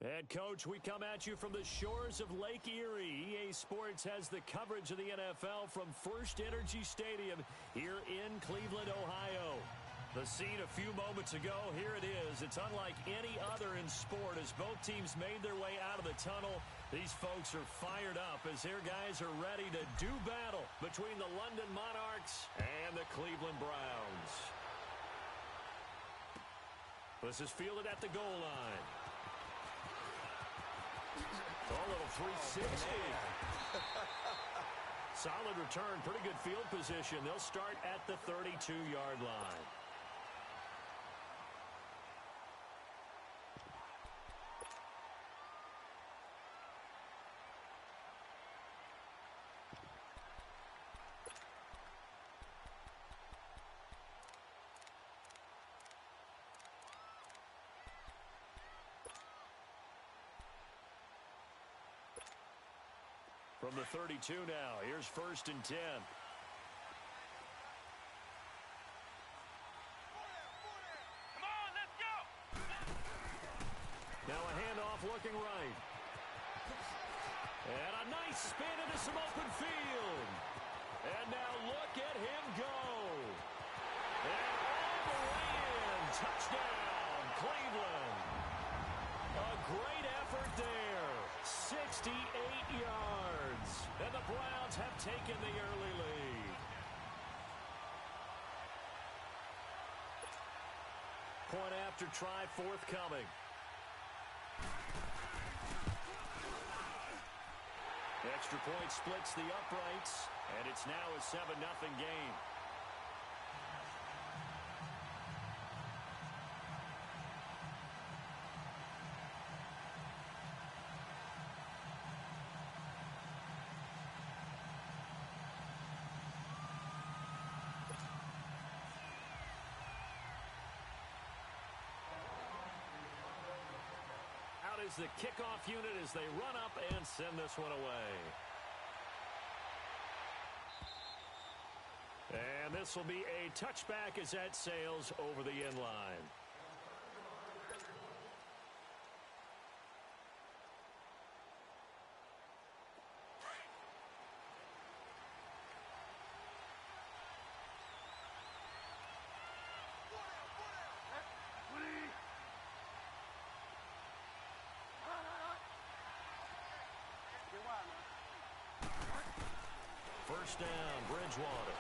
And, Coach, we come at you from the shores of Lake Erie. EA Sports has the coverage of the NFL from First Energy Stadium here in Cleveland, Ohio. The scene a few moments ago, here it is. It's unlike any other in sport as both teams made their way out of the tunnel. These folks are fired up as their guys are ready to do battle between the London Monarchs and the Cleveland Browns. This is fielded at the goal line. A little 360. Solid return, pretty good field position. They'll start at the 32-yard line. From the 32 now, here's 1st and 10. Come on, let's go! Now a handoff looking right. And a nice spin into some open field. And now look at him go. And all the way in. Touchdown, Cleveland. A great effort there. 68 yards. And the Browns have taken the early lead. Point after try forthcoming. The extra point splits the uprights, and it's now a 7-0 game. Out is the kickoff unit as they run up and send this one away. And this will be a touchback as that sails over the end line. First down, Bridgewater.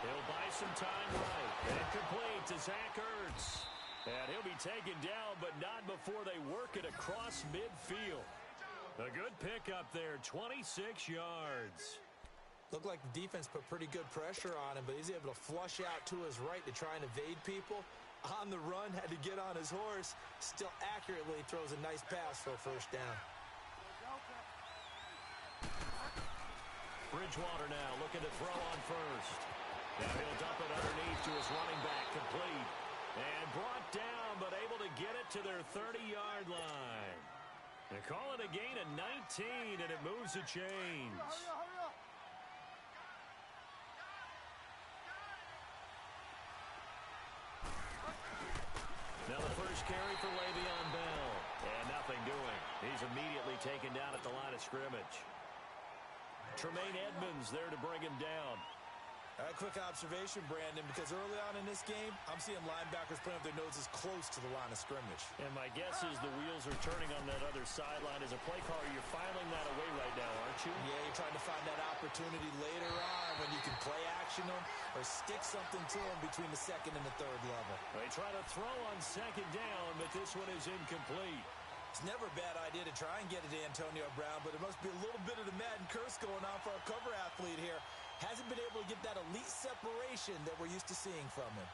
He'll buy some time right. And complete to Zach Ertz. And he'll be taken down, but not before they work it across midfield. A good pickup there, 26 yards. Looked like the defense put pretty good pressure on him, but he's able to flush out to his right to try and evade people. On the run, had to get on his horse. Still accurately throws a nice pass for a first down. Bridgewater now looking to throw on first. Now he'll dump it underneath to his running back, complete. And brought down, but able to get it to their 30-yard line. They call it a gain of 19, and it moves the chains. Now the first carry for Le'Veon Bell. And nothing doing. He's immediately taken down at the line of scrimmage. Tremaine Edmonds there to bring him down. A quick observation, Brandon, because early on in this game, I'm seeing linebackers putting up their noses close to the line of scrimmage. And my guess is the wheels are turning on that other sideline. As a play caller, you're filing that away right now, aren't you? Yeah, you're trying to find that opportunity later on when you can play action them or stick something to them between the second and the third level. They try to throw on second down, but this one is incomplete. It's never a bad idea to try and get it to Antonio Brown, but there must be a little bit of the Madden curse going on for our cover athlete here. Hasn't been able to get that elite separation that we're used to seeing from him.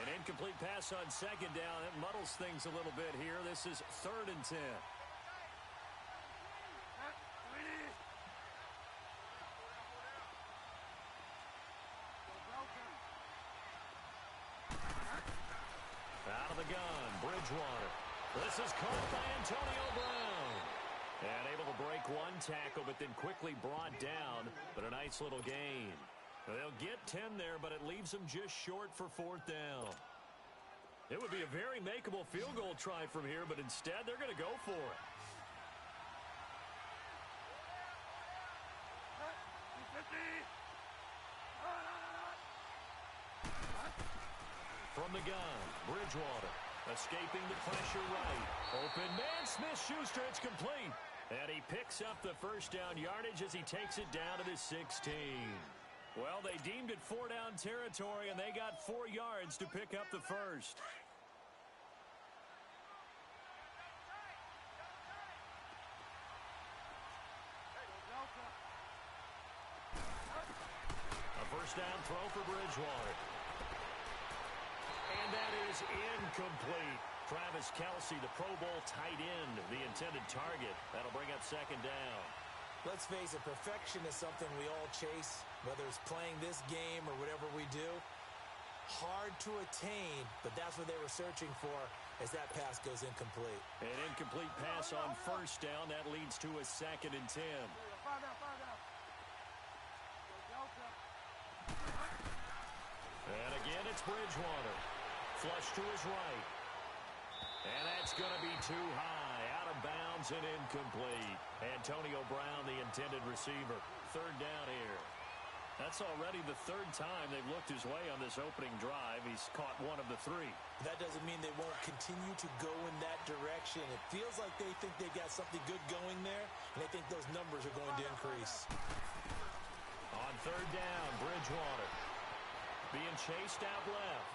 An incomplete pass on second down. It muddles things a little bit here. This is 3rd and 10. Out of the gun, Bridgewater. This is caught by Antonio Brown. And able to break one tackle, but then quickly brought down. But a nice little gain. They'll get 10 there, but it leaves them just short for 4th down. It would be a very makeable field goal try from here, but instead they're going to go for it. From the gun, Bridgewater. Escaping the pressure right. Open man, Smith-Schuster, it's complete. And he picks up the first down yardage as he takes it down to the 16. Well, they deemed it 4-down territory, and they got 4 yards to pick up the first. A first down throw for Bridgewater. And that is incomplete. Travis Kelce, the Pro Bowl tight end, the intended target. That'll bring up second down. Let's face it, perfection is something we all chase, whether it's playing this game or whatever we do. Hard to attain, but that's what they were searching for as that pass goes incomplete. An incomplete pass on first down. That leads to a 2nd and 10. And again, it's Bridgewater. Flush to his right. And that's going to be too high. Out of bounds and incomplete. Antonio Brown, the intended receiver. 3rd down here. That's already the 3rd time they've looked his way on this opening drive. He's caught 1 of the 3. That doesn't mean they won't continue to go in that direction. It feels like they think they got something good going there, and they think those numbers are going to increase. On 3rd down, Bridgewater being chased out left.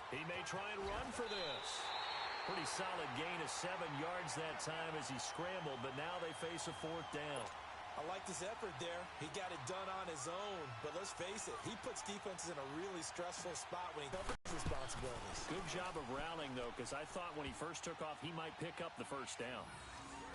He may try and run for this. Pretty solid gain of 7 yards that time as he scrambled, but now they face a 4th down. I like this effort there. He got it done on his own, but let's face it, he puts defenses in a really stressful spot when he covers responsibilities. Good job of rallying, though, because I thought when he first took off, he might pick up the first down.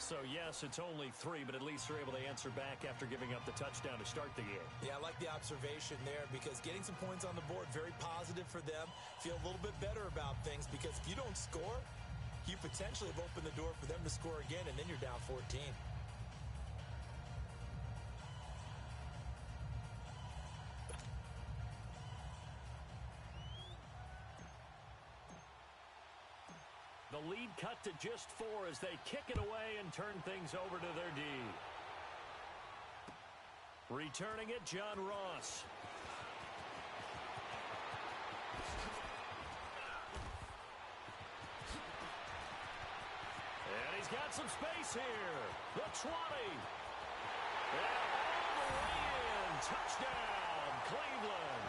So, yes, it's only 3, but at least they're able to answer back after giving up the touchdown to start the game. Yeah, I like the observation there because getting some points on the board, very positive for them. Feel a little bit better about things because if you don't score, you potentially have opened the door for them to score again, and then you're down 14. The lead cut to just 4 as they kick it away and turn things over to their D. Returning it, John Ross. And he's got some space here. The 20. And all the way in. Touchdown, Cleveland.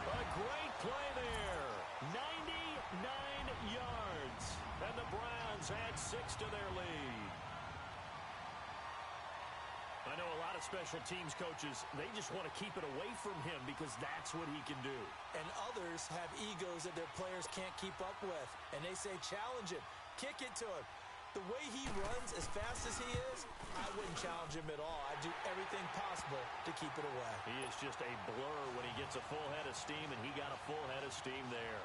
A great play there. 99 yards. And the Browns add 6 to their lead. I know a lot of special teams coaches, they just want to keep it away from him because that's what he can do. And others have egos that their players can't keep up with. And they say, challenge him. Kick it to him. The way he runs as fast as he is, I wouldn't challenge him at all. I'd do everything possible to keep it away. He is just a blur when he gets a full head of steam, and he got a full head of steam there.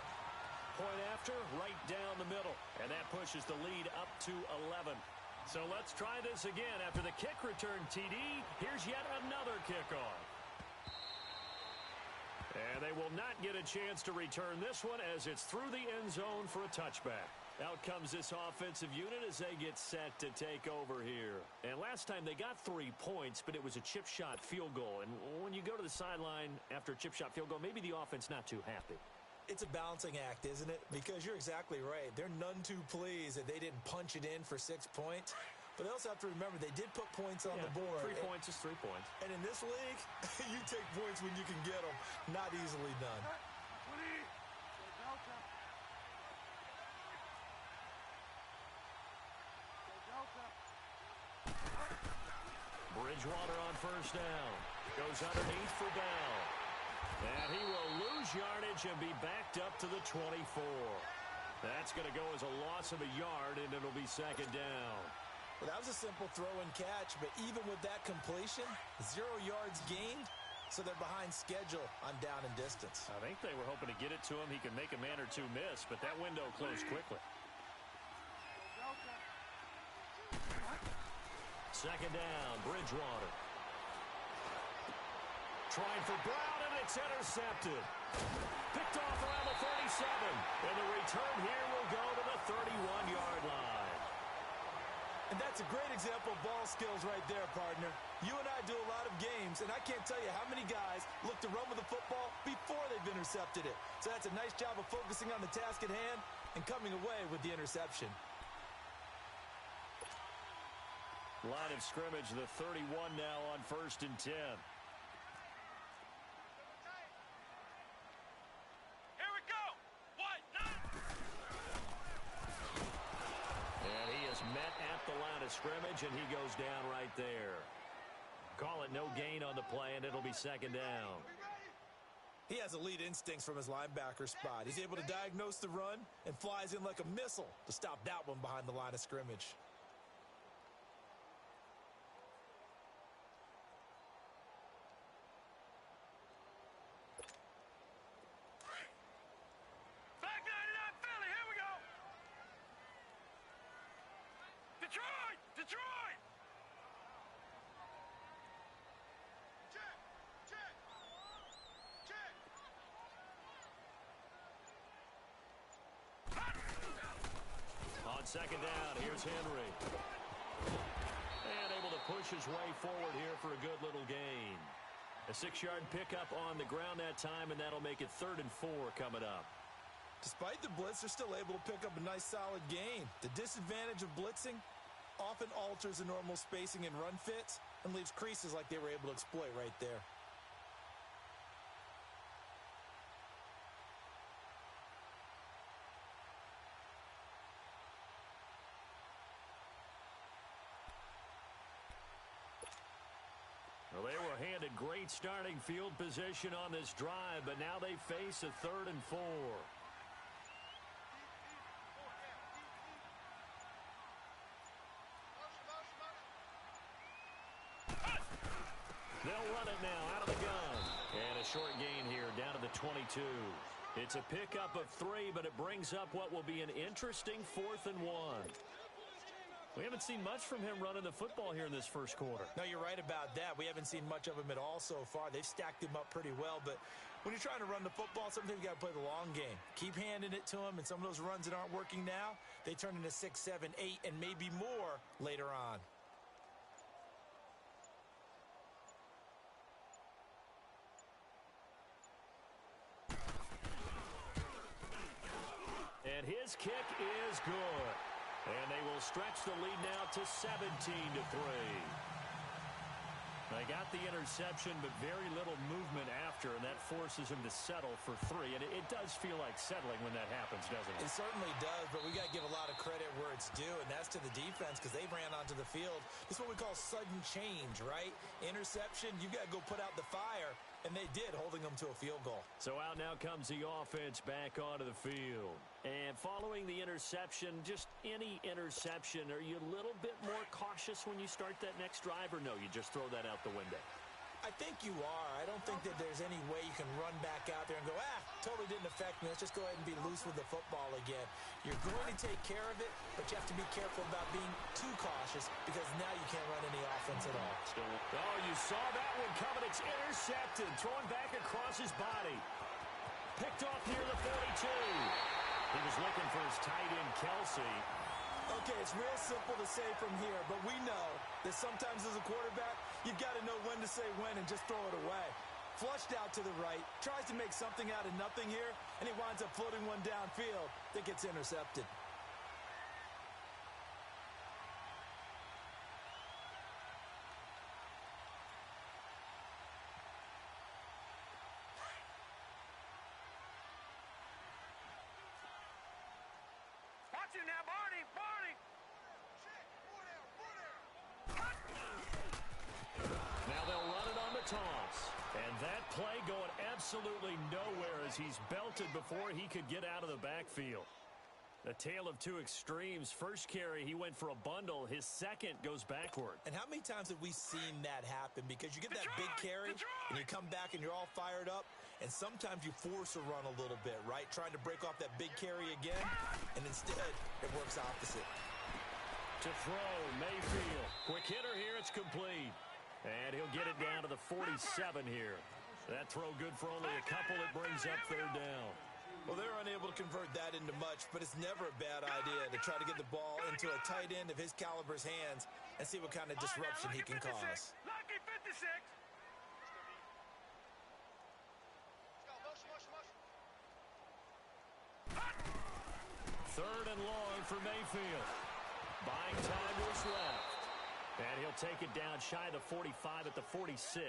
Point after, right down the middle. And that pushes the lead up to 11. So let's try this again. After the kick return TD, here's yet another kickoff. And they will not get a chance to return this one as it's through the end zone for a touchback. Out comes this offensive unit as they get set to take over here. And last time they got 3 points, but it was a chip shot field goal. And when you go to the sideline after a chip shot field goal, maybe the offense not too happy. It's a balancing act, isn't it? Because you're exactly right. They're none too pleased that they didn't punch it in for 6 points. But they also have to remember they did put points on the board. 3 points is 3 points. And in this league, you take points when you can get them. Not easily done. Bridgewater on first down. Goes underneath for Bell. And he will lose yardage and be backed up to the 24. That's going to go as a loss of a yard, and it'll be second down. Well, that was a simple throw and catch, but even with that completion, 0 yards gained, so they're behind schedule on down and distance. I think they were hoping to get it to him. He could make a man or two miss, but that window closed quickly. Second down, Bridgewater. trying for Brown, and it's intercepted. Picked off around the 37. And the return here will go to the 31-yard line. And that's a great example of ball skills right there, partner. You and I do a lot of games, and I can't tell you how many guys look to run with the football before they've intercepted it. So that's a nice job of focusing on the task at hand and coming away with the interception. Line of scrimmage, the 31 now on 1st and 10. Met at the line of scrimmage, and he goes down right there. Call it no gain on the play, and it'll be 2nd down. He has elite instincts from his linebacker spot. He's able to diagnose the run and flies in like a missile to stop that one behind the line of scrimmage. Detroit! On 2nd down, here's Henry. And able to push his way forward here for a good little gain. A 6-yard pickup on the ground that time, and that'll make it 3rd and 4 coming up. Despite the blitz, they're still able to pick up a nice solid gain. The disadvantage of blitzing often alters the normal spacing and run fits and leaves creases like they were able to exploit right there. Well, they were handed great starting field position on this drive, but now they face a 3rd and 4. They'll run it now out of the gun. And a short gain here down to the 22. It's a pickup of 3, but it brings up what will be an interesting 4th and 1. We haven't seen much from him running the football here in this first quarter. No, you're right about that. We haven't seen much of him at all so far. They've stacked him up pretty well, but when you're trying to run the football, sometimes you got to play the long game. Keep handing it to him, and some of those runs that aren't working now, they turn into 6, 7, 8, and maybe more later on. And his kick is good. And they will stretch the lead now to 17-3. They got the interception, but very little movement after, and that forces him to settle for 3. And it does feel like settling when that happens, doesn't it? It certainly does, but we got to give a lot of credit where it's due, and that's to the defense because they ran onto the field. This is what we call sudden change, right? Interception, you got to go put out the fire, and they did, holding them to a field goal. So out now comes the offense back onto the field. And following the interception, just any interception, are you a little bit more cautious when you start that next drive, or no, you just throw that out the window? I think you are. I don't think that there's any way you can run back out there and go, totally didn't affect me. Let's just go ahead and be loose with the football again. You're going to take care of it, but you have to be careful about being too cautious because now you can't run any offense at all. Oh, you saw that one coming. It's intercepted. Throwing back across his body. Picked off near the 42. He was looking for his tight end, Kelsey. Okay, it's real simple to say from here, but we know that sometimes as a quarterback, you've got to know when to say when and just throw it away. Flushed out to the right, tries to make something out of nothing here, and he winds up floating one downfield that gets intercepted. Watch him now, Barney! Barney! Now they'll run it on the toss. And that play going absolutely nowhere as he's belted before he could get out of the backfield. A tale of two extremes. First carry, he went for a bundle. His second goes backward. And how many times have we seen that happen? Because you get that big carry, and you come back and you're all fired up, and sometimes you force a run a little bit, right? Trying to break off that big carry again, and instead it works opposite. To throw, Mayfield. Quick hitter here, it's complete. And he'll get it down to the 47 here. That throw good for only a couple. It brings up third down. Well, they're unable to convert that into much, but it's never a bad idea to try to get the ball into a tight end of his caliber's hands and see what kind of disruption he can cause. Lucky 56. Third and long for Mayfield. Buying time was left. And he'll take it down shy of the 45 at the 46.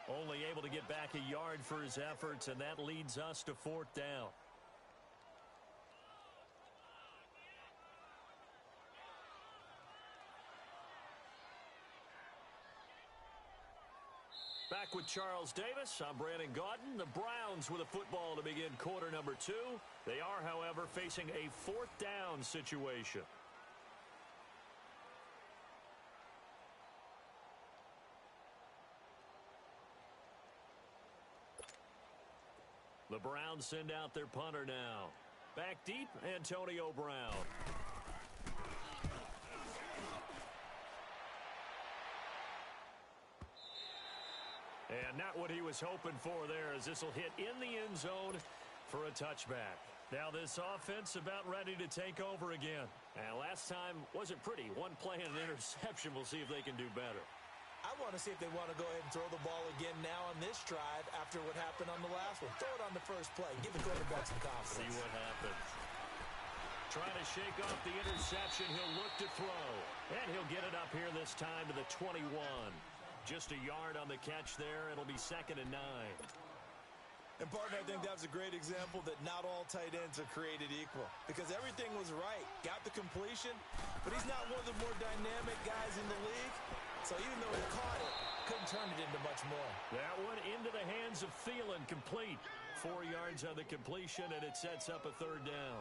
Only able to get back a yard for his efforts, and that leads us to fourth down. Back with Charles Davis, I'm Brandon Gaudin. The Browns with a football to begin quarter number 2. They are, however, facing a fourth down situation. The Browns send out their punter now. Back deep, Antonio Brown. And not what he was hoping for there, as this will hit in the end zone for a touchback. Now this offense about ready to take over again. And last time wasn't pretty. One play and an interception. We'll see if they can do better. I want to see if they want to go ahead and throw the ball again now on this drive after what happened on the last one. Throw it on the first play. Give the quarterback some confidence. See what happens. Trying to shake off the interception. He'll look to throw. And he'll get it up here this time to the 21. Just a yard on the catch there. It'll be 2nd and 9. And, partner, I think that's a great example that not all tight ends are created equal. Because everything was right. Got the completion, but he's not one of the more dynamic guys in the league. So even though he caught it, couldn't turn it into much more. That one into the hands of Thielen, complete. 4 yards on the completion, and it sets up a third down.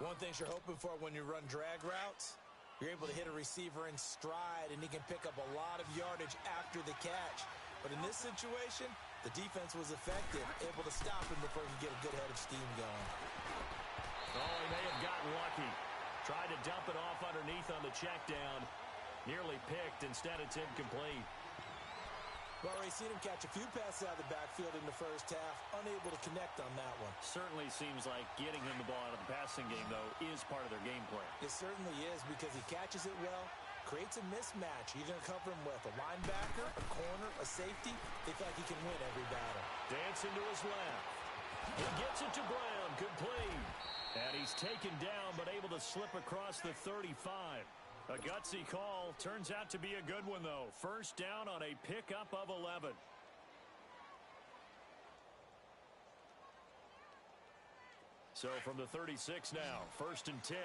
One thing you're hoping for when you run drag routes, you're able to hit a receiver in stride, and he can pick up a lot of yardage after the catch. But in this situation, the defense was effective, able to stop him before he could get a good head of steam going. Oh, he may have gotten lucky. Tried to dump it off underneath on the check down. Nearly picked. Instead, it's incomplete. Well, we've seen him catch a few passes out of the backfield in the first half, unable to connect on that one. Certainly seems like getting him the ball out of the passing game, though, is part of their game plan. It certainly is, because he catches it well, creates a mismatch. You're going to cover him with a linebacker, a corner, a safety. They feel like he can win every battle. Dancing to his left. He gets it to Brown. Complete. And he's taken down, but able to slip across the 35. A gutsy call. Turns out to be a good one, though. First down on a pickup of 11. So from the 36 now, 1st and 10.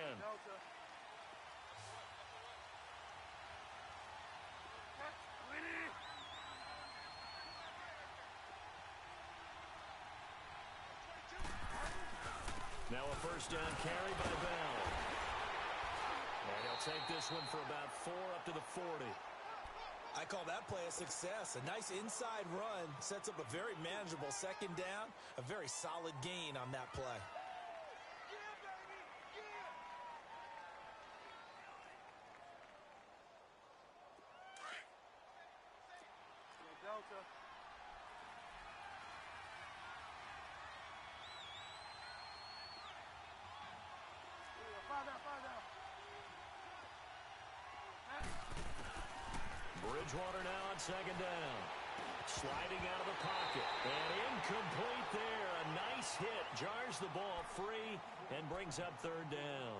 Now a first down carry by Bell. And he'll take this one for about 4 up to the 40. I call that play a success. A nice inside run sets up a very manageable second down. A very solid gain on that play. Delta. Bridgewater now on second down. Sliding out of the pocket. And incomplete there. A nice hit. Jars the ball free and brings up third down.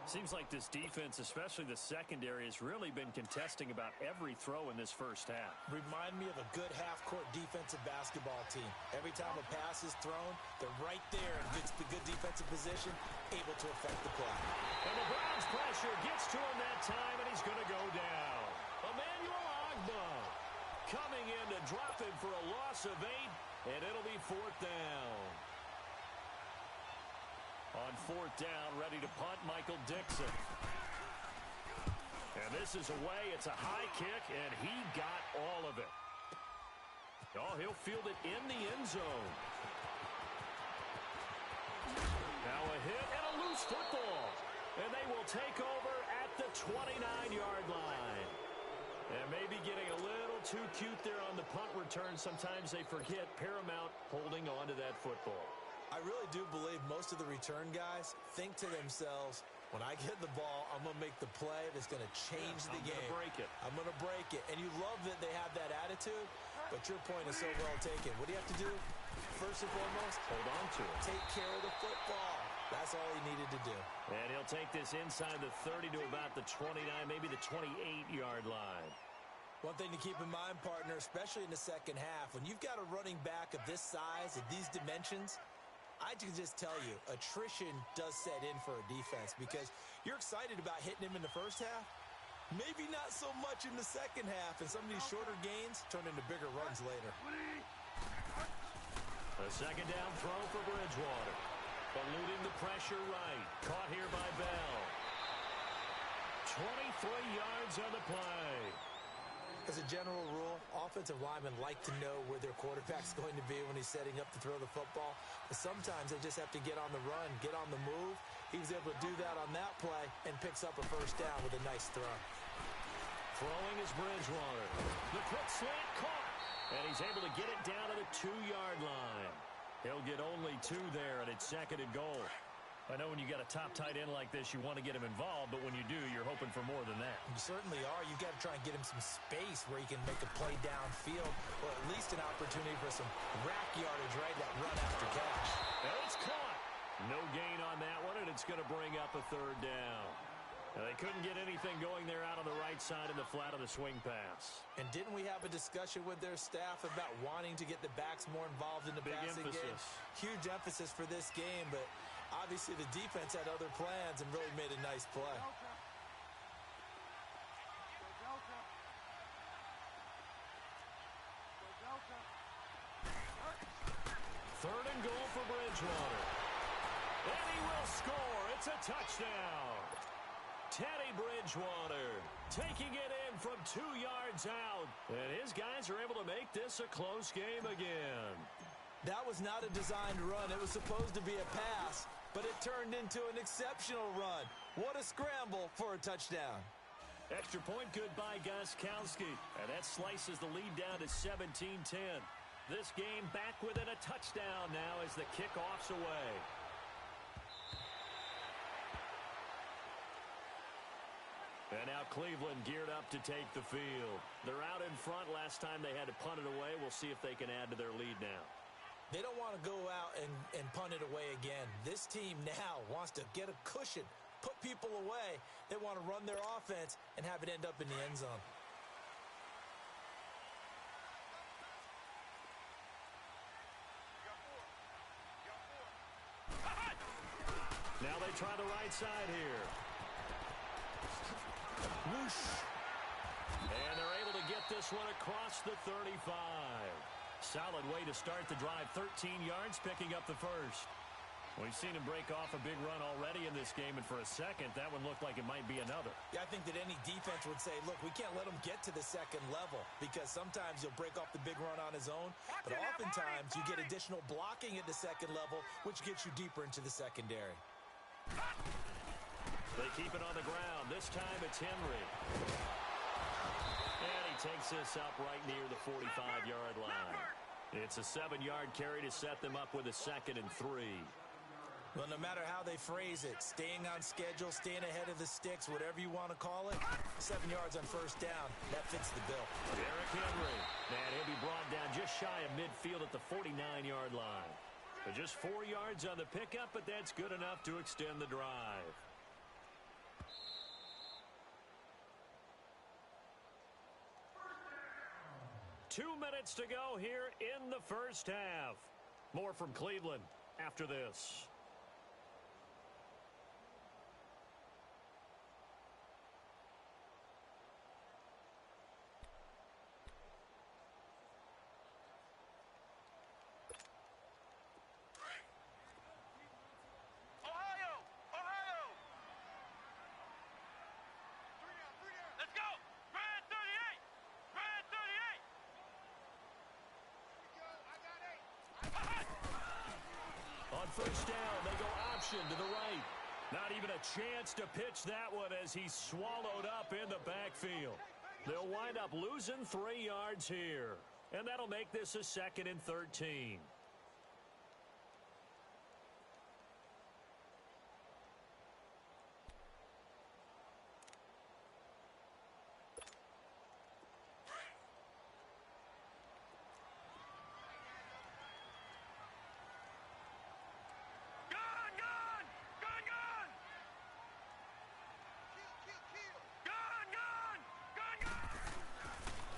Seems like this defense, especially the secondary, has really been contesting about every throw in this first half. Remind me of a good half-court defensive basketball team. Every time a pass is thrown, they're right there in the good defensive position, able to affect the play. And the Browns pressure gets to him that time, and he's going to go down. Emmanuel Agba coming in to drop him for a loss of 8, and it'll be fourth down. On fourth down, ready to punt, Michael Dixon. And this is away. It's a high kick, and he got all of it. Oh, he'll field it in the end zone. Now a hit and a loose football. And they will take over at the 29-yard line. And maybe getting a little too cute there on the punt return. Sometimes they forget paramount holding on to that football. I really do believe most of the return guys think to themselves, when I get the ball, I'm going to make the play that's going to change the game. I'm going to break it. I'm going to break it. And you love that they have that attitude, but your point is so well taken. What do you have to do? First and foremost, hold on to it. Take care of the football. That's all he needed to do. And he'll take this inside the 30 to about the 29, maybe the 28-yard line. One thing to keep in mind, partner, especially in the second half, when you've got a running back of this size, of these dimensions, I can just tell you, attrition does set in for a defense because you're excited about hitting him in the first half. Maybe not so much in the second half, and some of these shorter gains turn into bigger runs later. A second down throw for Bridgewater. Eluding the pressure right. Caught here by Bell. 23 yards on the play. As a general rule, offensive linemen like to know where their quarterback's going to be when he's setting up to throw the football. But sometimes they just have to get on the run, get on the move. He was able to do that on that play and picks up a first down with a nice throw. Throwing is Bridgewater. The quick slant caught. And he's able to get it down to the 2-yard line. He'll get only 2 there, and it's second and goal. I know when you got a top tight end like this, you want to get him involved, but when you do, you're hoping for more than that. You certainly are. You've got to try and get him some space where he can make a play downfield, or at least an opportunity for some rack yardage, right? That run after catch. And it's caught. No gain on that one, and it's going to bring up a third down. Now, they couldn't get anything going there out on the right side in the flat of the swing pass. And didn't we have a discussion with their staff about wanting to get the backs more involved in the passing game? Huge emphasis for this game, but obviously the defense had other plans and really made a nice play. Third and goal for Bridgewater. And he will score. It's a touchdown. Teddy Bridgewater taking it in from 2 yards out. And his guys are able to make this a close game again. That was not a designed run. It was supposed to be a pass, but it turned into an exceptional run. What a scramble for a touchdown. Extra point good by Gostkowski. And that slices the lead down to 17-10. This game back within a touchdown now as the kickoff's away. And now Cleveland geared up to take the field. They're out in front. Last time they had to punt it away. We'll see if they can add to their lead now. They don't want to go out and punt it away again. This team now wants to get a cushion, put people away. They want to run their offense and have it end up in the end zone. Now they try the right side here. Whoosh. And they're able to get this one across the 35. Solid way to start the drive. 13 yards, picking up the first. We've seen him break off a big run already in this game, and for a second, that one looked like it might be another. Yeah, I think that any defense would say, look, we can't let him get to the second level, because sometimes he'll break off the big run on his own, but oftentimes you get additional blocking at the second level, which gets you deeper into the secondary. They keep it on the ground. This time it's Henry. And he takes this up right near the 45-yard line. It's a 7-yard carry to set them up with a 2nd and 3. Well, no matter how they phrase it, staying on schedule, staying ahead of the sticks, whatever you want to call it, 7 yards on first down, that fits the bill. Derrick Henry. And he'll be brought down just shy of midfield at the 49-yard line. But just 4 yards on the pickup, but that's good enough to extend the drive. Two minutes to go here in the first half. More from Cleveland after this. First down, they go option to the right. Not even a chance to pitch that one as he's swallowed up in the backfield. They'll wind up losing 3 yards here. And that'll make this a 2nd and 13.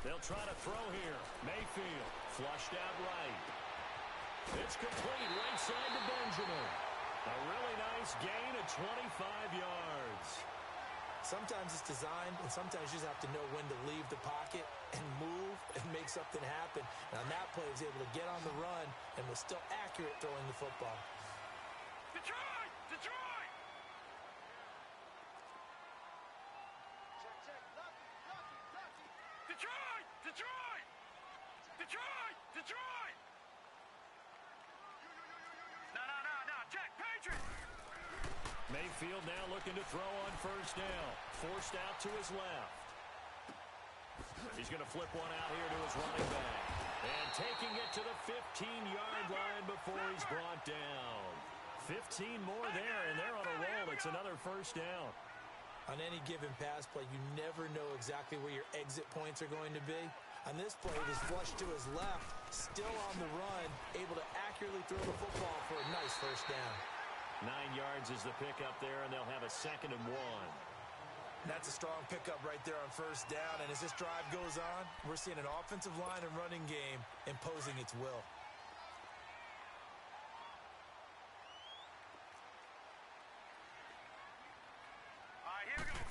They'll try to throw here. Mayfield flushed out right. It's complete right side to Benjamin. A really nice gain of 25 yards. Sometimes it's designed, and sometimes you just have to know when to leave the pocket and move and make something happen. And on that play, he was able to get on the run and was still accurate throwing the football. Detroit! Detroit! Detroit! Detroit! Detroit! Detroit! No. Check, Patriots! Mayfield now looking to throw on first down. Forced out to his left. He's going to flip one out here to his running back. And taking it to the 15-yard line before he's brought down. 15 more there, and they're on a roll. It's another first down. On any given pass play, you never know exactly where your exit points are going to be. On this play, it was flushed to his left, still on the run, able to accurately throw the football for a nice first down. 9 yards is the pickup there, and they'll have a 2nd and 1. That's a strong pickup right there on first down, and as this drive goes on, we're seeing an offensive line and running game imposing its will. Here we go.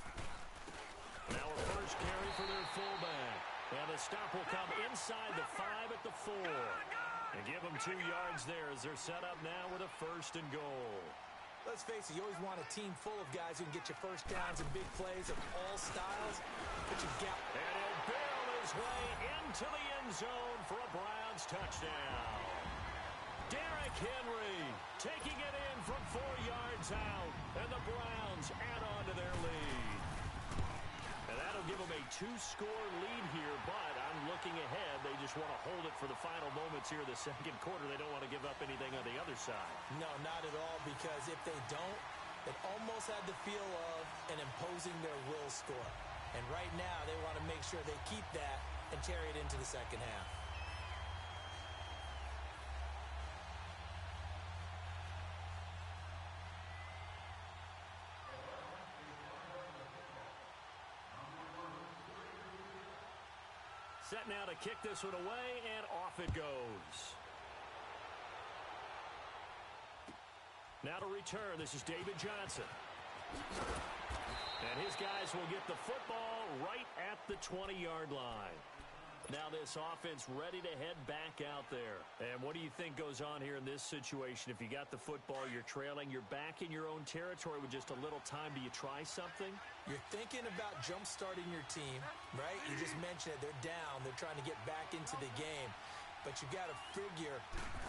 Now a first carry for their fullback. And the stop will come inside the 5 at the 4. And give them 2 yards there as they're set up now with a 1st and goal. Let's face it, you always want a team full of guys who can get you first downs and big plays of all styles. But you got... And he'll barrel his way into the end zone for a Browns touchdown. Derrick Henry taking it in from 4 yards out. And the Browns add on to their lead. And that'll give them a 2-score lead here, but I'm looking ahead. They just want to hold it for the final moments here of the second quarter. They don't want to give up anything on the other side. No, not at all, because if they don't, it almost had the feel of an imposing their will score. And right now, they want to make sure they keep that and carry it into the second half. Set now to kick this one away, and off it goes. Now to return, this is David Johnson. And his guys will get the football right at the 20-yard line. Now this offense ready to head back out there. And what do you think goes on here in this situation? If you got the football, you're trailing, you're back in your own territory with just a little time. Do you try something? You're thinking about jump-starting your team, right? You just mentioned it. They're down. They're trying to get back into the game. But you got to figure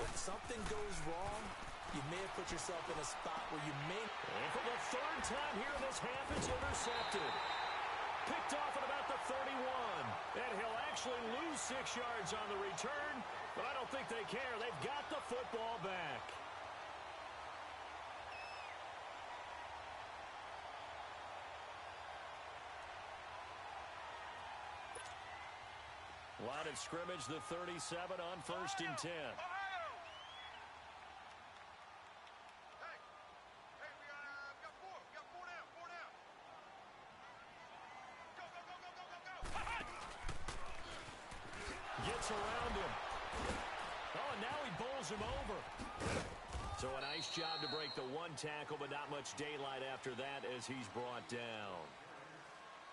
if something goes wrong, you may have put yourself in a spot where you may... And for the 3rd time here in this half, it's intercepted. Picked off at about the 31. And he'll actually lose 6 yards on the return, but I don't think they care. They've got the football back. Line of scrimmage, the 37 on 1st and 10. Gets around him. Oh, and now he bowls him over. So a nice job to break the 1 tackle, but not much daylight after that as he's brought down.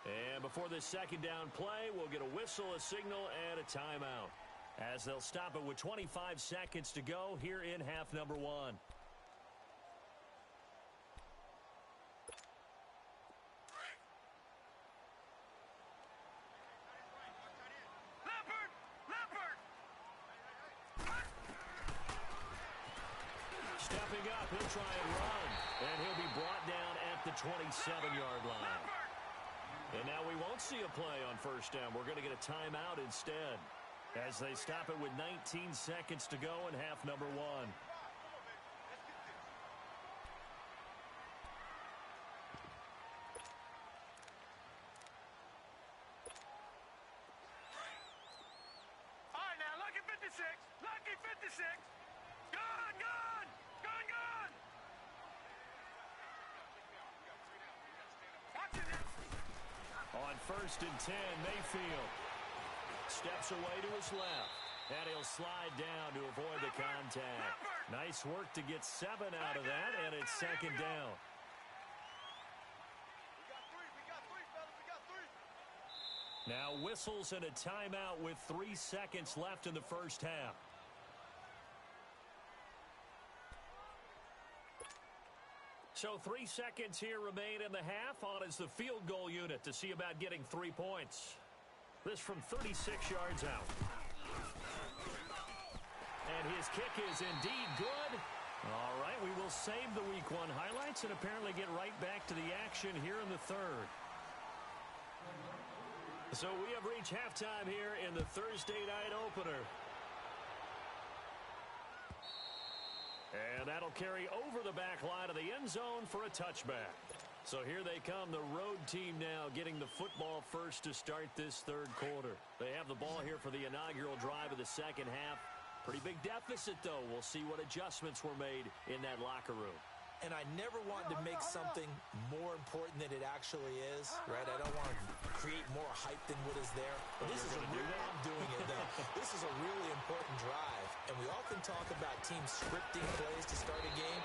And before this 2nd down play, we'll get a whistle, a signal, and a timeout. As they'll stop it with 25 seconds to go here in half number 1. Stepping up, he'll try and run. And he'll be brought down at the 27-yard line. And now we won't see a play on first down. We're going to get a timeout instead as they stop it with 19 seconds to go in half number one. All right, now, lucky 56. Lucky 56. Gun, gun. Gun, gun. Watch it. On first and 10, Mayfield steps away to his left, and he'll slide down to avoid the contact. Nice work to get 7 out of that, and it's second down. Now whistles and a timeout with 3 seconds left in the first half. So 3 seconds here remain in the half. On is the field goal unit to see about getting 3 points. This from 36 yards out. And his kick is indeed good. All right, we will save the Week 1 highlights and apparently get right back to the action here in the third. So we have reached halftime here in the Thursday night opener. And that'll carry over the back line of the end zone for a touchback. So here they come, the road team now getting the football first to start this third quarter. They have the ball here for the inaugural drive of the second half. Pretty big deficit, though. We'll see what adjustments were made in that locker room. And I never want to make something more important than it actually is, right? I don't want to create more hype than what is there. But this is a real, I'm doing it, though. This is a really important drive. And we often talk about teams scripting plays to start a game.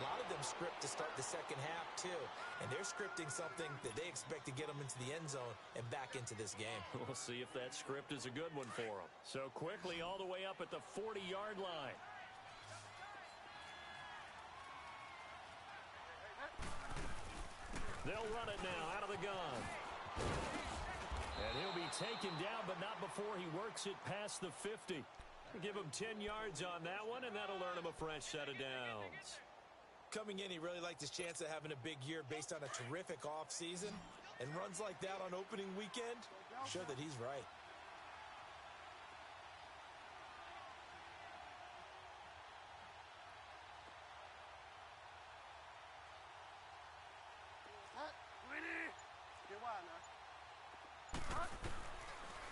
A lot of them script to start the second half, too. And they're scripting something that they expect to get them into the end zone and back into this game. We'll see if that script is a good one for them. So quickly all the way up at the 40-yard line. They'll run it now out of the gun. And he'll be taken down, but not before he works it past the 50. Give him 10 yards on that one, and that'll earn him a fresh set of downs. Coming in, he really liked his chance of having a big year based on a terrific offseason. And runs like that on opening weekend, show that he's right.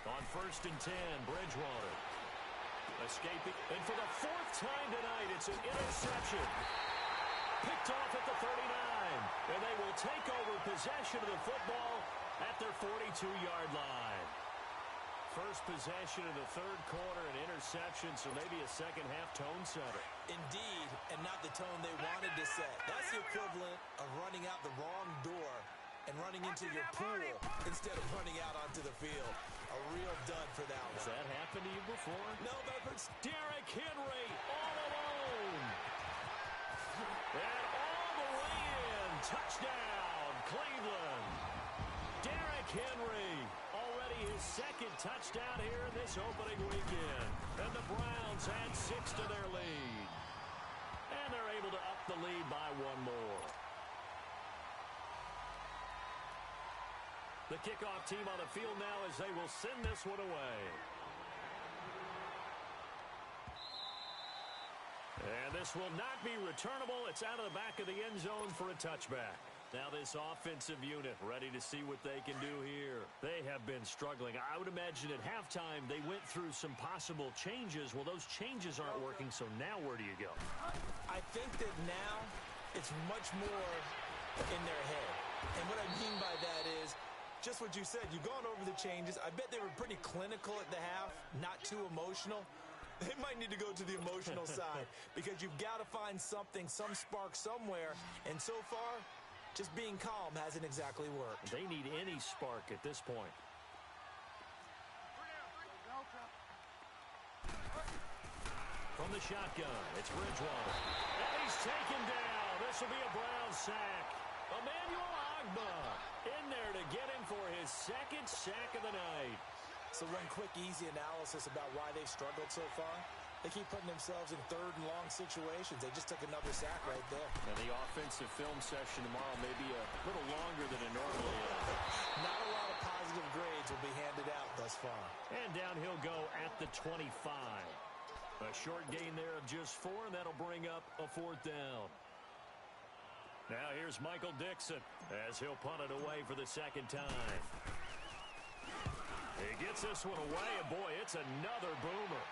On first and 10, Bridgewater. Escaping. And for the 4th time tonight, it's an interception. Picked off at the 39. And they will take over possession of the football at their 42-yard line. First possession of the third quarter, an interception, so maybe a second-half tone setter. Indeed, and not the tone they wanted to set. That's the equivalent of running out the wrong door and running into your pool instead of running out onto the field. A real dud for that one. Has that happened to you before? No, but it's Derrick Henry all alone. And all the way in. Touchdown, Cleveland. Derrick Henry, already his second touchdown here in this opening weekend. And the Browns add 6 to their lead. And they're able to up the lead by 1 more. The kickoff team on the field now as they will send this one away. And this will not be returnable. It's out of the back of the end zone for a touchback. Now this offensive unit ready to see what they can do here. They have been struggling. I would imagine at halftime they went through some possible changes. Well, those changes aren't working, so now where do you go? I think that now it's much more in their head. And what I mean by that is just what you said. You've gone over the changes. I bet they were pretty clinical at the half, not too emotional. They might need to go to the emotional side because you've got to find something, some spark somewhere. And so far, just being calm hasn't exactly worked. They need any spark at this point. From the shotgun, it's Bridgewater. And he's taken down. This will be a Brown sack. Emmanuel Ogbah in there to get him for his second sack of the night. So one quick, easy analysis about why they've struggled so far. They keep putting themselves in third and long situations. They just took another sack right there. And the offensive film session tomorrow may be a little longer than it normally is. Not a lot of positive grades will be handed out thus far. And down he'll go at the 25. A short gain there of just 4, and that'll bring up a 4th down. Now here's Michael Dixon as he'll punt it away for the 2nd time. He gets this one away, and boy, it's another boomer.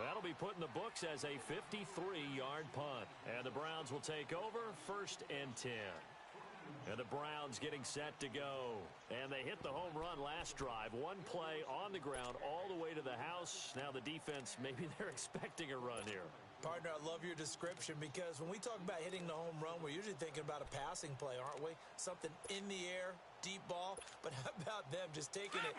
That'll be put in the books as a 53-yard punt. And the Browns will take over 1st and 10. And the Browns getting set to go. And they hit the home run last drive. One play on the ground all the way to the house. Now the defense, maybe they're expecting a run here. Partner, I love your description because when we talk about hitting the home run, we're usually thinking about a passing play, aren't we? Something in the air, deep ball. But how about them just taking it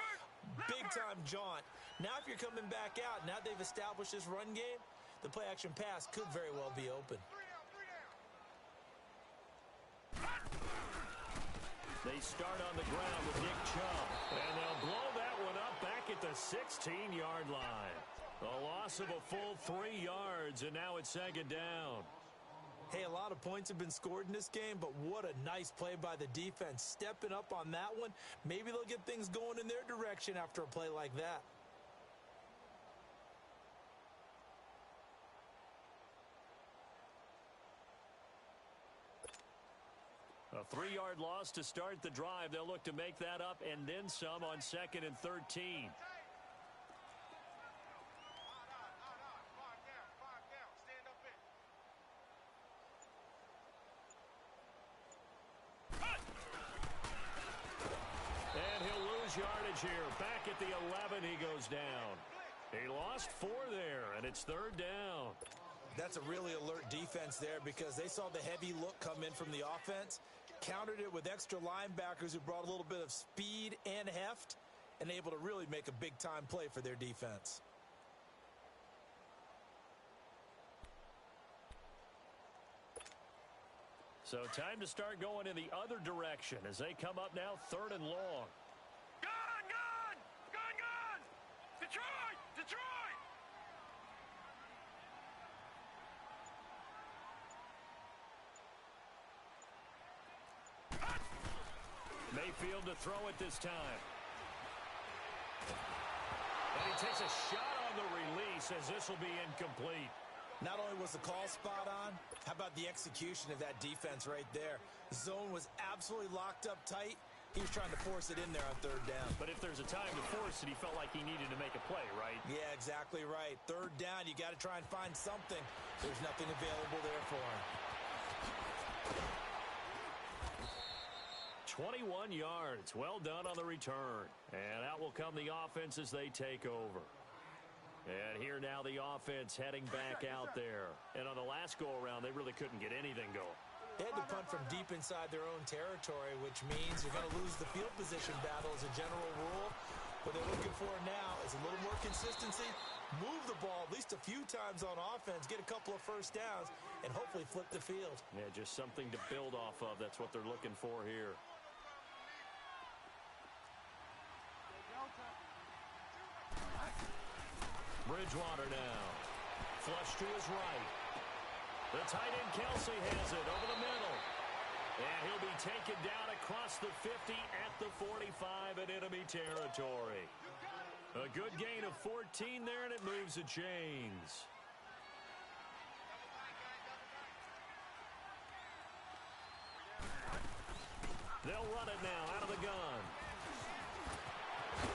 big-time jaunt? Now if you're coming back out, now they've established this run game, the play-action pass could very well be open. They start on the ground with Nick Chubb. And they'll blow that one up back at the 16-yard line. A loss of a full 3 yards, and now it's 2nd down. Hey, a lot of points have been scored in this game, but what a nice play by the defense. Stepping up on that one, maybe they'll get things going in their direction after a play like that. A 3-yard loss to start the drive. They'll look to make that up and then some on 2nd and 13. Yardage here. Back at the 11, he goes down. He lost 4 there, and it's 3rd down. That's a really alert defense there because they saw the heavy look come in from the offense, countered it with extra linebackers who brought a little bit of speed and heft, and able to really make a big-time play for their defense. So time to start going in the other direction as they come up now 3rd and long. Detroit! Detroit! Mayfield to throw it this time. And he takes a shot on the release as this will be incomplete. Not only was the call spot on, how about the execution of that defense right there? The zone was absolutely locked up tight. He was trying to force it in there on 3rd down. But if there's a time to force it, he felt like he needed to make a play, right? Yeah, exactly right. 3rd down, you got to try and find something. There's nothing available there for him. 21 yards. Well done on the return. And out will come the offense as they take over. And here now the offense heading back out there. And on the last go-around, they really couldn't get anything going. They had to punt from deep inside their own territory, which means you're going to lose the field position battle as a general rule. What they're looking for now is a little more consistency, move the ball at least a few times on offense, get a couple of 1st downs, and hopefully flip the field. Yeah, just something to build off of. That's what they're looking for here. Bridgewater now. Flush to his right. The tight end Kelsey has it over the middle. And he'll be taken down across the 50 at the 45 in enemy territory. A good gain of 14 there, and it moves the chains. They'll run it now out of the gun.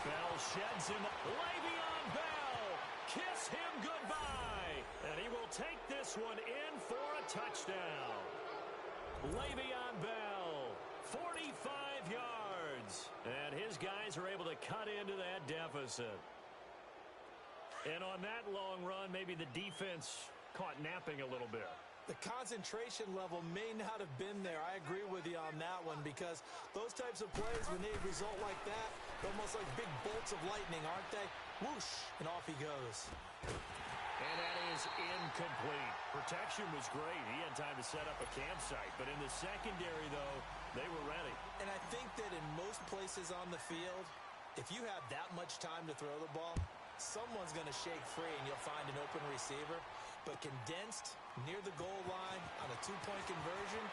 Bell sheds him. Le'Veon Bell. Kiss him goodbye. And he will take this one in for a touchdown. Le'Veon Bell, 45 yards. And his guys are able to cut into that deficit. And on that long run, maybe the defense caught napping a little bit. The concentration level may not have been there. I agree with you on that one because those types of plays, when they result like that, they're almost like big bolts of lightning, aren't they? Whoosh, and off he goes. And that is incomplete. Protection was great. He had time to set up a campsite. But in the secondary, though, they were ready. And I think that in most places on the field, If you have that much time to throw the ball, someone's going to shake free and you'll find an open receiver. But condensed near the goal line on a two-point conversion,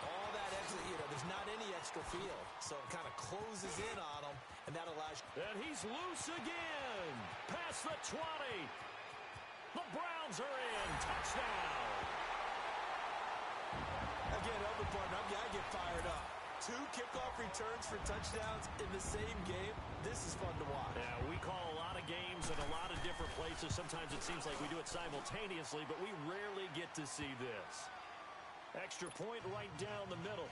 all that extra, there's not any extra field. So it kind of closes in on them, and that allows you. And he's loose again. Past the 20. The Browns are in. Touchdown. Again, Elvin partner, I get fired up. 2 kickoff returns for touchdowns in the same game. This is fun to watch. Yeah, we call a lot of games in a lot of different places. Sometimes it seems like we do it simultaneously, but we rarely get to see this. Extra point right down the middle.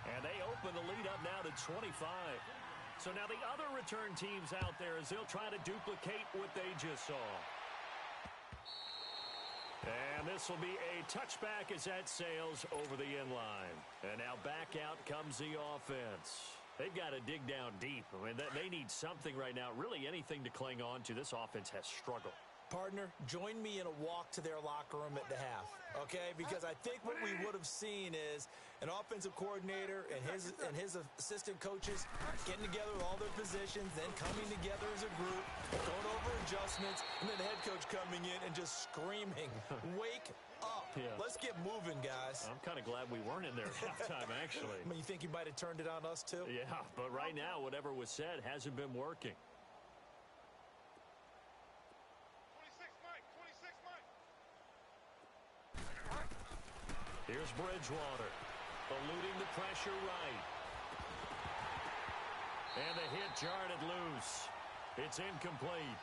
And they open the lead up now to 25. So now the other return teams out there as they'll try to duplicate what they just saw. And this will be a touchback as that sails over the end line. And now back out comes the offense. They've got to dig down deep. I mean, they need something right now, really anything to cling on to. This offense has struggled. Partner, join me in a walk to their locker room at the half, okay? Because I think what we would have seen is an offensive coordinator and his assistant coaches getting together with all their positions, then coming together as a group, going over adjustments, and then the head coach coming in and just screaming, wake up. Yeah. Let's get moving, guys. I'm kind of glad we weren't in there at halftime, actually. I mean, you think he might have turned it on us, too? Yeah, but right now, whatever was said hasn't been working. Here's Bridgewater, eluding the pressure right. And the hit jarred it loose. It's incomplete.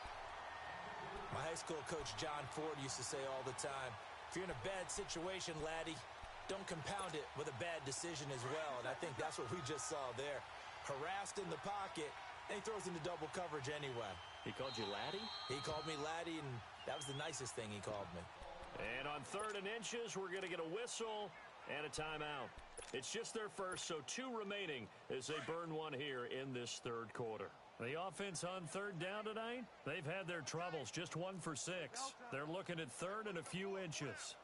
My high school coach, John Ford, used to say all the time, if you're in a bad situation, laddie, don't compound it with a bad decision as well. And I think that's what we just saw there. Harassed in the pocket, and he throws into double coverage anyway. He called you laddie? He called me laddie, and that was the nicest thing he called me. And on 3rd and inches, we're going to get a whistle and a timeout. It's just their first, so 2 remaining as they burn one here in this 3rd quarter. The offense on 3rd down tonight, they've had their troubles, just 1 for 6. They're looking at 3rd and a few inches.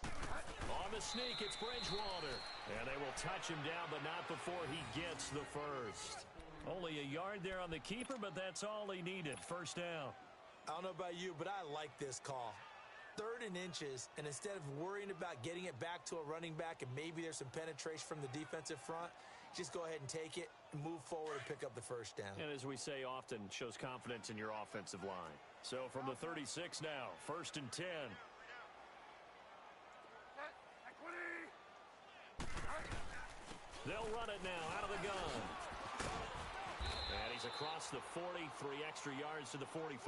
On the sneak, it's Bridgewater. And they will touch him down, but not before he gets the first. Only a yard there on the keeper, but that's all he needed. First down. I don't know about you, but I like this call. 3rd and inches, and instead of worrying about getting it back to a running back and maybe there's some penetration from the defensive front, just go ahead and take it, move forward, and pick up the first down. And as we say often, shows confidence in your offensive line. So from the 36 now, 1st and 10. They'll run it now out of the gun. And he's across the 40, 3 extra yards to the 43.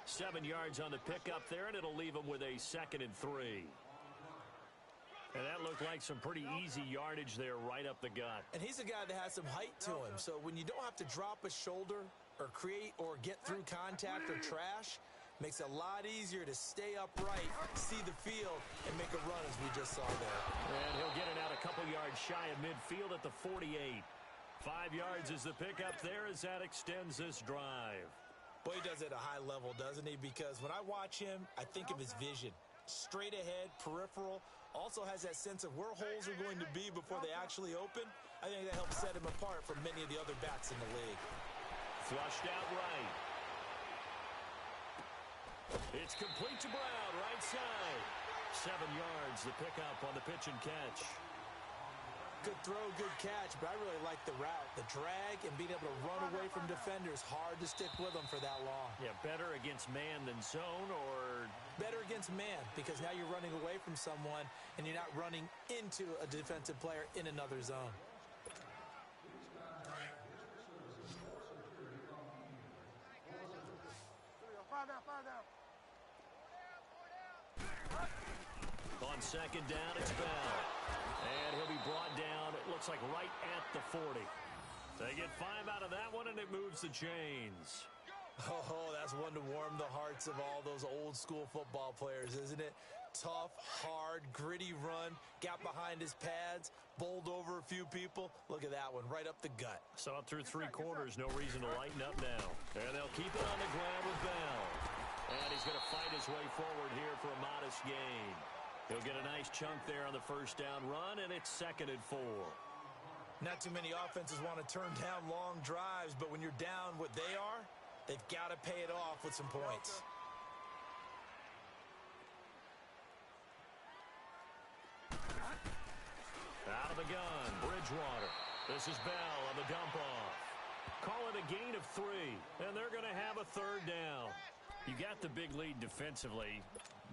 7 yards on the pickup there, and it'll leave him with a 2nd and 3. And that looked like some pretty easy yardage there right up the gut. And he's a guy that has some height to him, so when you don't have to drop a shoulder or create or get through contact or trash, makes it a lot easier to stay upright, see the field, and make a run as we just saw there. And he'll get it out a couple yards shy of midfield at the 48. 5 yards is the pickup there as that extends this drive. Boy, he does it at a high level, doesn't he? Because when I watch him, I think of his vision. Straight ahead, peripheral, also has that sense of where holes are going to be before they actually open. I think that helps set him apart from many of the other backs in the league. Flushed out right. It's complete to Brown, right side. 7 yards, the pickup on the pitch and catch. Good throw, good catch, but I really like the route. The drag and being able to run away from defenders, hard to stick with them for that long. Yeah, better against man than zone, or... Better against man, because now you're running away from someone and you're not running into a defensive player in another zone. On 2nd down, it's Bell. And he'll be brought down, it looks like right at the 40. They get 5 out of that one, and it moves the chains. Oh, that's one to warm the hearts of all those old school football players, isn't it? Tough, hard, gritty run, got behind his pads, bowled over a few people. Look at that one, right up the gut. Saw it through 3 quarters, no reason to lighten up now. And they'll keep it on the ground with Bell. And he's going to fight his way forward here for a modest gain. He'll get a nice chunk there on the first down run, and it's 2nd and 4. Not too many offenses want to turn down long drives, but when you're down what they are, they've got to pay it off with some points. Out of the gun, Bridgewater. This is Bell on the dump-off. Call it a gain of 3, and they're going to have a third down. You got the big lead defensively,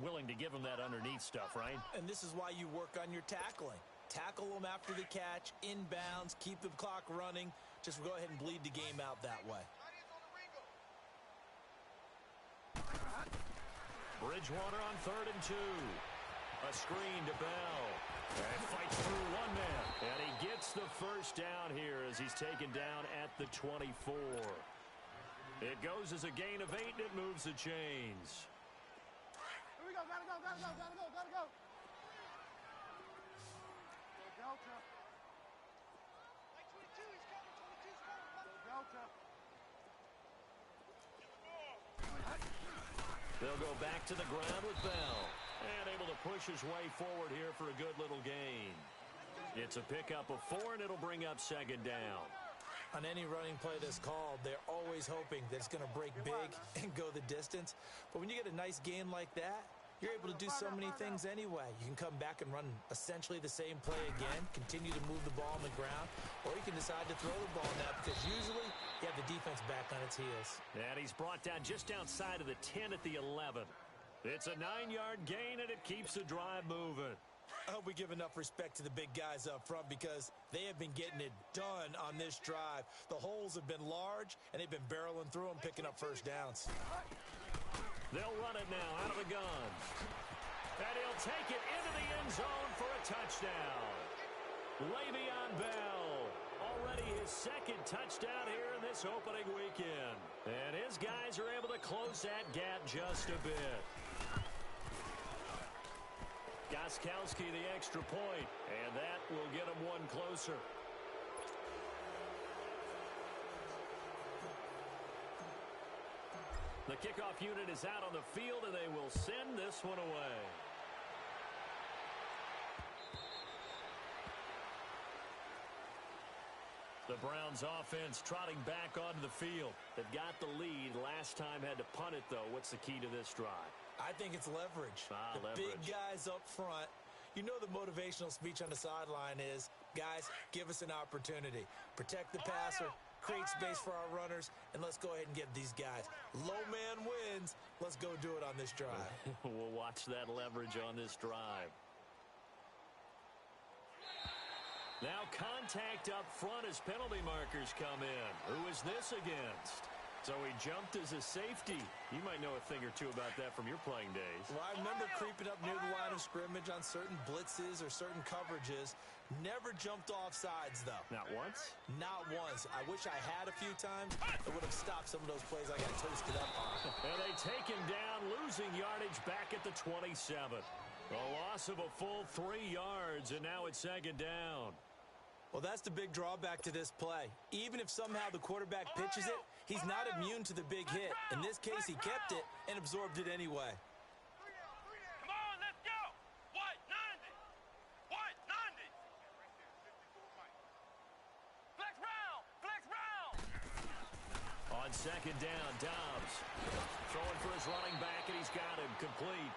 willing to give them that underneath stuff, right? And this is why you work on your tackling. Tackle them after the catch, inbounds, keep the clock running. Just go ahead and bleed the game out that way. Bridgewater on 3rd and 2. A screen to Bell. And fights through one man. And he gets the first down here as he's taken down at the 24. It goes as a gain of 8, and it moves the chains. Here we go. Gotta go. Go, Delta. 22, he's coming. 22's coming. Go, Delta. They'll go back to the ground with Bell. And able to push his way forward here for a good little gain. It's a pickup of 4, and it'll bring up 2nd down. On any running play that's called, they're always hoping that it's going to break big and go the distance. But when you get a nice gain like that, you're able to do so many things anyway. You can come back and run essentially the same play again, continue to move the ball on the ground, or you can decide to throw the ball now because usually you have the defense back on its heels. And he's brought down just outside of the 10 at the 11. It's a 9-yard gain, and it keeps the drive moving. I hope we give enough respect to the big guys up front because they have been getting it done on this drive. The holes have been large, and they've been barreling through them, picking up first downs. They'll run it now out of the gun. And he'll take it into the end zone for a touchdown. Le'Veon Bell, already his 2nd touchdown here in this opening weekend. And his guys are able to close that gap just a bit. Gostkowski the extra point, and that will get him one closer. The kickoff unit is out on the field, and they will send this one away. The Browns offense trotting back onto the field. They've got the lead. Last time had to punt it, though. What's the key to this drive? I think it's leverage. Leverage. Big guys up front. You know the motivational speech on the sideline is, guys, give us an opportunity. Protect the passer, create space for our runners, and let's go ahead and get these guys. Low man wins. Let's go do it on this drive. We'll watch that leverage on this drive. Now contact up front as penalty markers come in. Who is this against? So he jumped as a safety. You might know a thing or two about that from your playing days. Well, I remember creeping up near the line of scrimmage on certain blitzes or certain coverages. Never jumped off sides, though. Not once? Not once. I wish I had a few times. It would have stopped some of those plays I got toasted up on. And they take him down, losing yardage back at the 27. A loss of a full 3 yards, and now it's 2nd down. Well, that's the big drawback to this play. Even if somehow the quarterback pitches it, he's not immune to the big hit. In this case, he kept it and absorbed it anyway. Come on, let's go. White, 90. White, 90. Flex round. Flex round. On 2nd down, Dobbs throwing for his running back, and he's got him complete.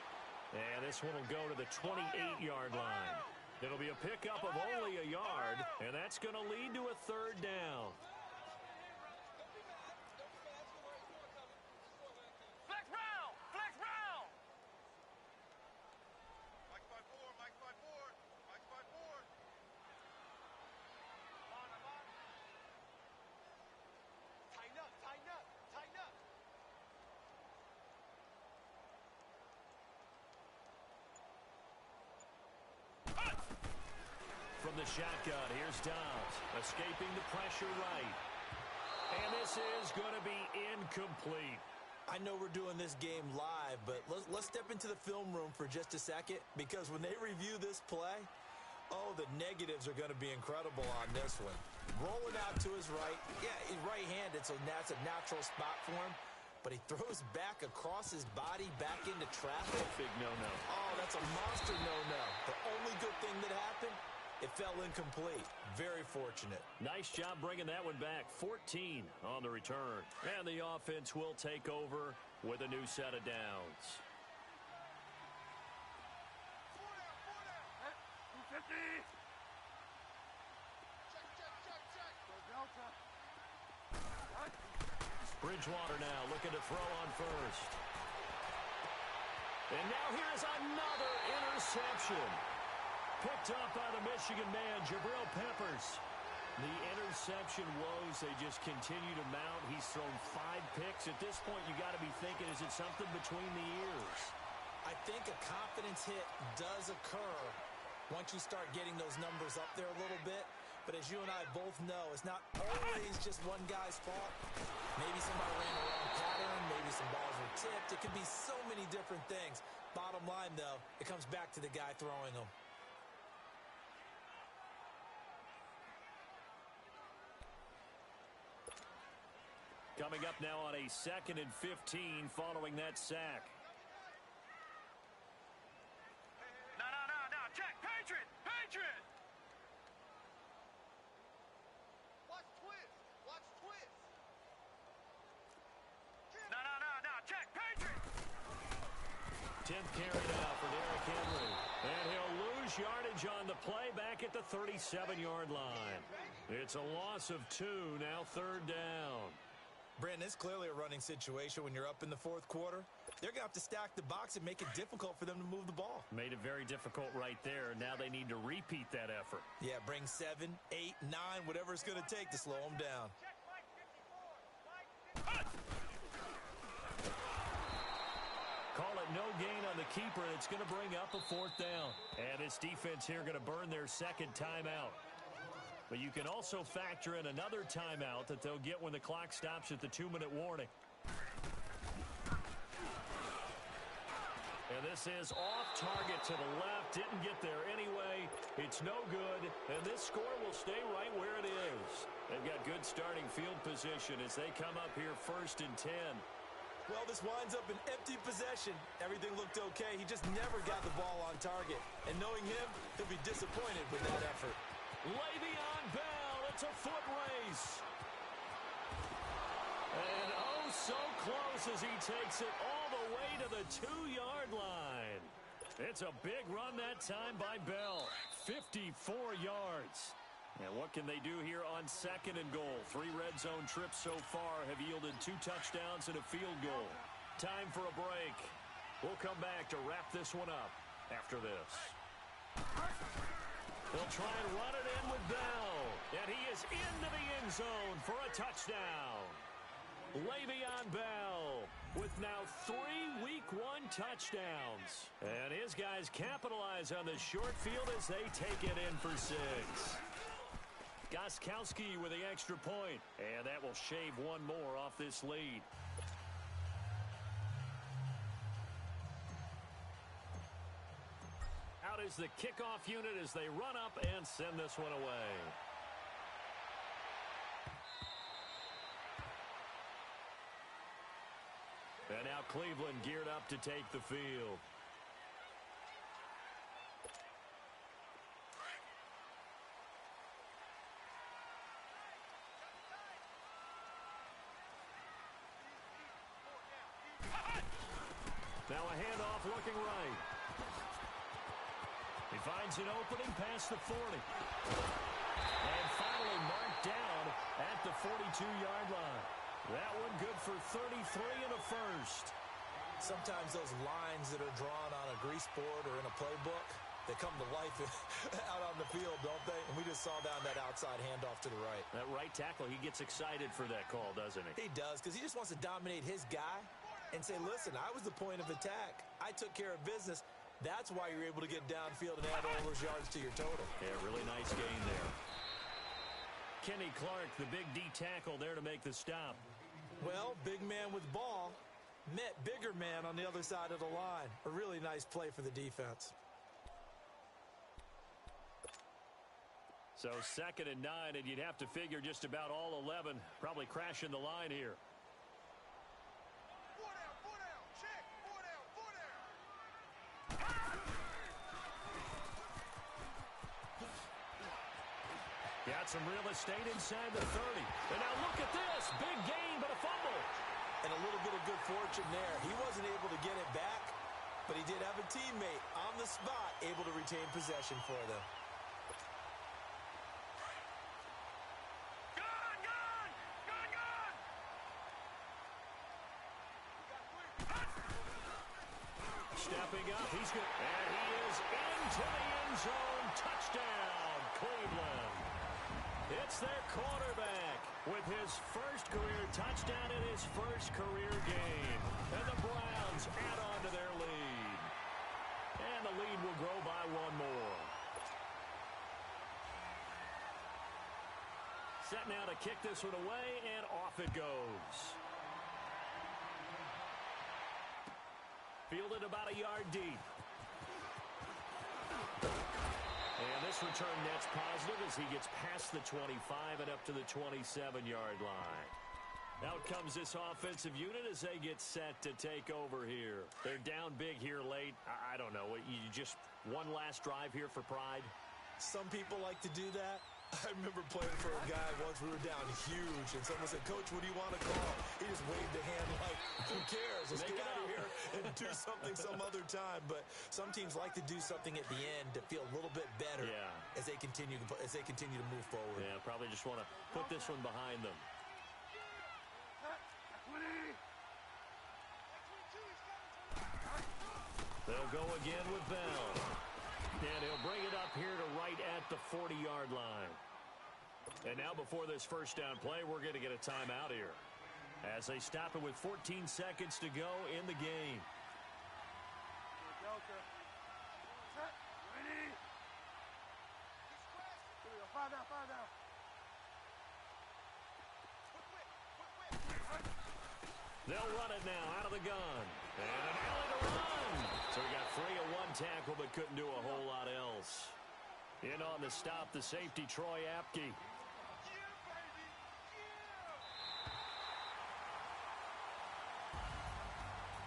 And this one will go to the 28-yard line. It'll be a pickup of only a yard, and that's going to lead to a 3rd down. Flex round. Flex round. Mike's by 4. Mike's by 4. Mike's by 4. Tighten up. Tighten up. Tighten up. From the shotgun, here's Dobbs, escaping the pressure right. And this is going to be incomplete. I know we're doing this game live, but let's step into the film room for just a second, because when they review this play, oh, the negatives are going to be incredible on this one. Rolling out to his right. Yeah, he's right-handed, so that's a natural spot for him. But he throws back across his body back into traffic. Big no-no. Oh, that's a monster no-no. The only good thing that happened, It fell incomplete. Very fortunate. Nice job bringing that one back. 14 on the return. And the offense will take over with a new set of downs. 250. Bridgewater now looking to throw on first. And now here's another interception. Picked up by the Michigan man, Jabril Peppers. The interception woes, they just continue to mount. He's thrown 5 picks. At this point, you got to be thinking, is it something between the ears? I think a confidence hit does occur once you start getting those numbers up there a little bit. But as you and I both know, it's not always just one guy's fault. Maybe somebody ran the wrong pattern. Maybe some balls were tipped. It could be so many different things. Bottom line, though, it comes back to the guy throwing them. Coming up now on a 2nd and 15 following that sack. No. Check. Patriot. Patriot. Watch twist. No. Check. Patriot. 10th carry now for Derrick Henry. And he'll lose yardage on the play back at the 37-yard line. It's a loss of 2, now 3rd down. Brandon, it's clearly a running situation when you're up in the 4th quarter. They're going to have to stack the box and make it difficult for them to move the ball. Made it very difficult right there. Now they need to repeat that effort. Yeah, bring 7, 8, 9, whatever it's going to take to slow them down. Call it no gain on the keeper, and it's going to bring up a 4th down. And this defense here going to burn their 2nd timeout. But you can also factor in another timeout that they'll get when the clock stops at the 2-minute warning. And this is off target to the left. Didn't get there anyway. It's no good. And this score will stay right where it is. They've got good starting field position as they come up here 1st and 10. Well, this winds up an empty possession. Everything looked okay. He just never got the ball on target. And knowing him, he'll be disappointed with that effort. Le'Veon Bell, it's a foot race. And oh, so close as he takes it all the way to the 2-yard line. It's a big run that time by Bell. 54 yards. And what can they do here on 2nd and goal? 3 red zone trips so far have yielded 2 touchdowns and a field goal. Time for a break. We'll come back to wrap this one up after this. They'll try and run it in with Bell. And he is into the end zone for a touchdown. Le'Veon Bell with now 3 Week 1 touchdowns. And his guys capitalize on the short field as they take it in for 6. Gostkowski with the extra point. And that will shave 1 more off this lead. Out is the kickoff unit as they run up and send this one away. And now Cleveland geared up to take the field. Now a handoff looking right. He finds an opening past the 40. And finally marked down at the 42-yard line. That one good for 33 and a first. Sometimes those lines that are drawn on a grease board or in a playbook, they come to life out on the field, don't they? And we just saw down that outside handoff to the right. That right tackle, he gets excited for that call, doesn't he? He does, because he just wants to dominate his guy and say, listen, I was the point of attack. I took care of business. That's why you're able to get downfield and add all those yards to your total. Yeah, really nice gain there. Kenny Clark, the big D tackle there to make the stop. Well, big man with ball met bigger man on the other side of the line. A really nice play for the defense. So 2nd and 9, and you'd have to figure just about all 11 probably crashing the line here. got some real estate inside the 30. And now look at this. Big gain, but a fumble. And a little bit of good fortune there. He wasn't able to get it back, but he did have a teammate on the spot able to retain possession for them. Stepping up, he's good. And he is into the end zone. Touchdown, Cleveland. It's their quarterback with his first career touchdown in his first career game. And the Browns add on to their lead. And the lead will grow by one more. Set now to kick this one away, and off it goes. Fielded about a yard deep. And this return net's positive as he gets past the 25 and up to the 27-yard line. Out comes this offensive unit as they get set to take over here. They're down big here late. I don't know. You just one last drive here for pride? Some people like to do that. I remember playing for a guy once. We were down huge, and someone said, "Coach, what do you want to call?" He just waved a hand like, who cares? Let's get out of here and do something some other time. But some teams like to do something at the end to feel a little bit better as they continue to move forward. Yeah, probably just want to put this one behind them. They'll go again with Bell. And he'll bring it up here to right at the 40-yard line. And now before this first down play, we're going to get a timeout here as they stop it with 14 seconds to go in the game. They'll run it now out of the gun. And an alley to run. So he got free of one tackle but couldn't do a whole lot else. In on the stop, the safety, Troy Apke.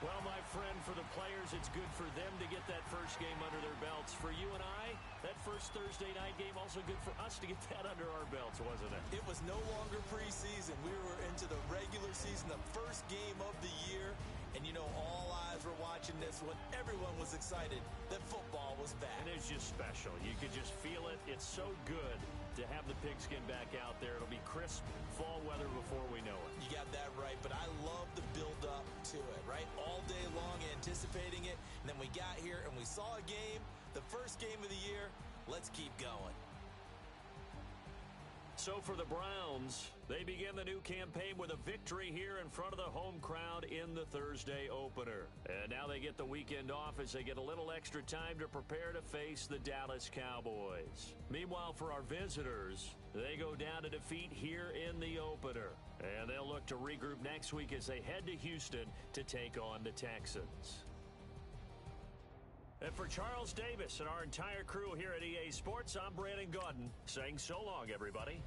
Well, my friend, for the players, it's good for them to get that first game under their belts. For you and I, that first Thursday night game, also good for us to get that under our belts, wasn't it? It was no longer preseason. We were into the regular season, the first game of the year. And, you know, all eyes were watching this when everyone was excited that football was back. And it's just special. You could just feel it. It's so good to have the pigskin back out there. It'll be crisp fall weather before we know it. You got that right, but I love the build-up to it, right? All day long anticipating it, and then we got here and we saw a game, the first game of the year. Let's keep going. So for the Browns, they begin the new campaign with a victory here in front of the home crowd in the Thursday opener. And now they get the weekend off as they get a little extra time to prepare to face the Dallas Cowboys. Meanwhile, for our visitors, they go down to defeat here in the opener. And they'll look to regroup next week as they head to Houston to take on the Texans. And for Charles Davis and our entire crew here at EA Sports, I'm Brandon Gaudin saying so long, everybody.